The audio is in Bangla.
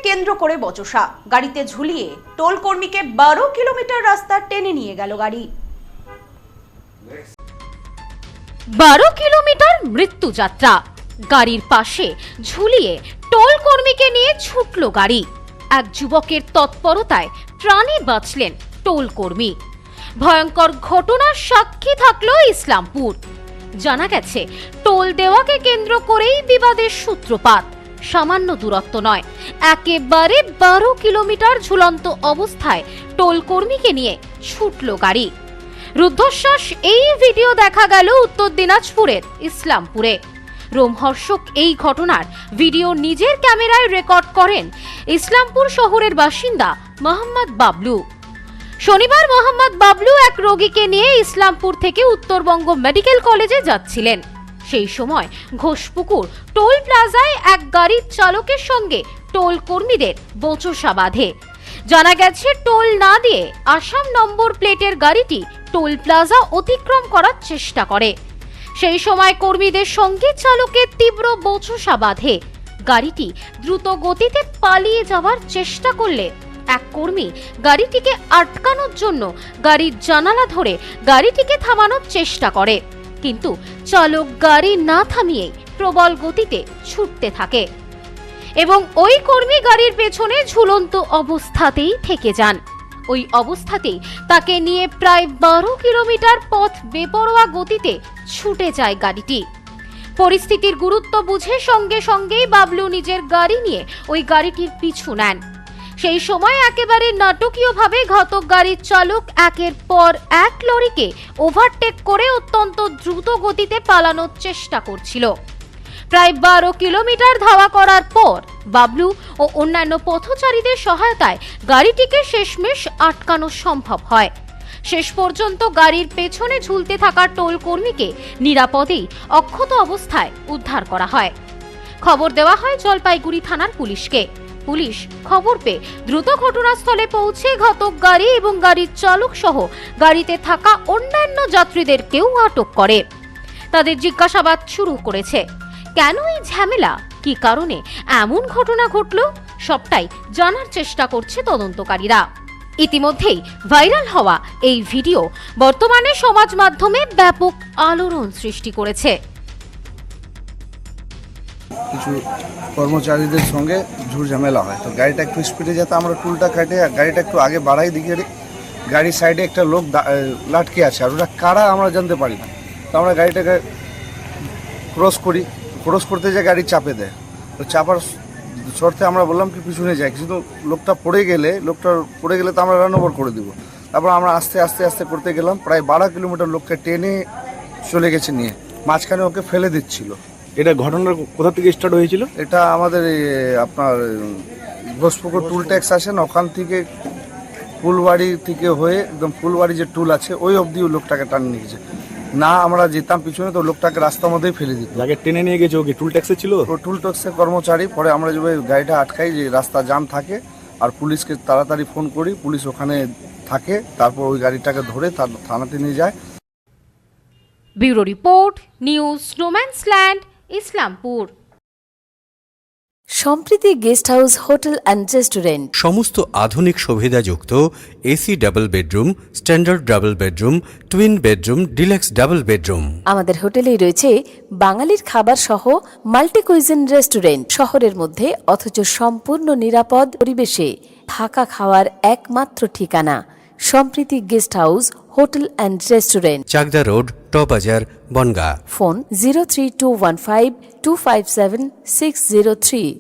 কেন্দ্র করে বচসা, গাড়িতে ঝুলিয়ে টোল কর্মীকে 12 কিলোমিটার রাস্তা টেনে নিয়ে গেল গাড়ি। 12 কিলোমিটার মৃত্যু যাত্রা, গাড়ির পাশে ঝুলিয়ে টোল কর্মীকে নিয়ে ছুটল গাড়ি। এক যুবকের তৎপরতায় প্রাণে বাঁচলেন টোল কর্মী। ভয়ঙ্কর ঘটনার সাক্ষী থাকলো ইসলামপুর। জানা গেছে, টোল দেওয়াকে কেন্দ্র করেই বিবাদের সূত্রপাত। সামান্য দূরত্ব নয়, একেবারে 12 কিলোমিটার ঝুলন্ত অবস্থায় টোল কর্মীকে নিয়ে ছুটল গাড়ি। রুদ্ধশ্বাস এই ভিডিও দেখা গেল উত্তর দিনাজপুরের ইসলামপুরে। রোমহর্ষক এই ঘটনার ভিডিও নিজের ক্যামেরায় রেকর্ড করেন ইসলামপুর শহরের বাসিন্দা মোহাম্মদ বাবলু। শনিবার মোহাম্মদ বাবলু এক রোগীকে নিয়ে ইসলামপুর থেকে উত্তরবঙ্গ মেডিকেল কলেজে যাচ্ছিলেন। সেই সময় ঘোষপুকুর টোল প্লাজায় এক গাড়ির চালকের সঙ্গে টোল কর্মীদের বচসা বাঁধে। জানা গেছে, টোল না দিয়ে আসাম নম্বর প্লেটের গাড়িটি টোল প্লাজা অতিক্রম করার চেষ্টা করে। সেই সময় কর্মীদের সঙ্গে চালকের তীব্র বচসা বাঁধে। গাড়িটি দ্রুত গতিতে পালিয়ে যাওয়ার চেষ্টা করলে এক কর্মী গাড়িটিকে আটকানোর জন্য গাড়ির জানালা ধরে গাড়িটিকে থামানোর চেষ্টা করে, কিন্তু চালক গাড়ি না থামিয়ে প্রবল গতিতে ছুটতে থাকে এবং ওই কর্মী গাড়ির পেছনে ঝুলন্ত অবস্থাতেই থেকে যান। ওই অবস্থাতেই তাকে নিয়ে প্রায় 12 কিলোমিটার পথ বেপরোয়া গতিতে ছুটে যায় গাড়িটি। পরিস্থিতির গুরুত্ব বুঝে সঙ্গে সঙ্গেই বাবলু নিজের গাড়ি নিয়ে ওই গাড়িটির পিছু নেন। সেই সময় একেবারে নাটকীয়ভাবে ঘাতক গাড়ির চালক একের পর এক লরিকে ওভারটেক করে অত্যন্ত দ্রুত গতিতে পালানোর চেষ্টা করছিল। প্রায় 12 কিলোমিটার ধাওয়া করার পর বাবলু ও অন্যান্য পথচারীদের সহায়তায় গাড়িটিকে শেষমেশ আটকানো সম্ভব হয়। শেষ পর্যন্ত গাড়ির পেছনে ঝুলতে থাকা টোল কর্মীকে নিরাপদেই অক্ষত অবস্থায় উদ্ধার করা হয়। খবর দেওয়া হয় জলপাইগুড়ি থানার পুলিশকে। পুলিশ খবর পেয়ে দ্রুত ঘটনাস্থলে পৌঁছে ঘাতক গাড়ি এবং গাড়ির চালক সহ গাড়িতে থাকা অন্যান্য যাত্রীদেরকেও আটক করে। তাদের জিজ্ঞাসাবাদ শুরু করেছে। কেন এই ঝামেলা, কি কারণে এমন ঘটনা ঘটল, সবটাই জানার চেষ্টা করছে তদন্তকারীরা। ইতিমধ্যেই ভাইরাল হওয়া এই ভিডিও বর্তমানে সমাজ মাধ্যমে ব্যাপক আলোড়ন সৃষ্টি করেছে। কিছু কর্মচারীদের সঙ্গে ঝুটঝামেলা হয়, তো গাড়িটা একটু স্পিডে যেতে আমরা টুলটা কাটে গাড়িটা একটু আগে বাড়াই দিকে গাড়ির সাইডে একটা লোক লাটকে আছে, আর ওটা কারা আমরা জানতে পারি না। তো আমরা গাড়িটাকে ক্রস করতে যাই, গাড়ি চাপে দেয়। তো চাপার শর্তে আমরা বললাম কি পিছনে যাই, কিন্তু লোকটা পড়ে গেলে তো আমরা রান ওভার করে দিব। তারপর আমরা আস্তে আস্তে করতে গেলাম, প্রায় 12 কিলোমিটার লোককে টেনে চলে গেছে নিয়ে, মাঝখানে ওকে ফেলে দিচ্ছিল। এটা ঘটনার কোথা থেকে স্টার্ট হয়েছিল? এটা আমাদের আপনার ঘোষপুকুর টুল ট্যাক্স আছে না, ওখান থেকে ফুলবাড়ি থেকে হয়ে একদম ফুলবাড়ি যে টুল আছে ওই অবধি লোকটাকে টান নিয়ে গেছে। না আমরা যেতাম পিছনে, তো লোকটাকে রাস্তার মধ্যেই ফেলে দিত। যাকে টেনে নিয়ে গেছে ওকে টুল ট্যাক্সে ছিল? ও টুল ট্যাক্সের কর্মচারী। পরে আমরা যে গাড়িটা আটকাই, যে রাস্তা জাম থাকে, আর পুলিশকে তাড়াতাড়ি ফোন করি, পুলিশ ওখানে থাকে, তারপর ওই গাড়িটাকে ধরে থানাতে নিয়ে যায়। ব্যুরো রিপোর্ট, নিউজ স্নোম্যান্সল্যান্ড, Islampur. Sampriti guest house hotel and restaurant, সমস্ত আধুনিক সুবিধাযুক্ত AC double bedroom, standard double bedroom, twin bedroom, deluxe double bedroom. আমাদের হোটেলেই রয়েছে বাঙালির খাবার সহ মাল্টি কুইজিন রেস্টুরেন্ট। শহরের মধ্যে অথচ সম্পূর্ণ নিরাপদ পরিবেশে থাকা খাওয়ার একমাত্র ঠিকানা Sampriti guest house hotel and restaurant, Chakdah road, টবাজার, বনগাঁ। ফোন 03215257603।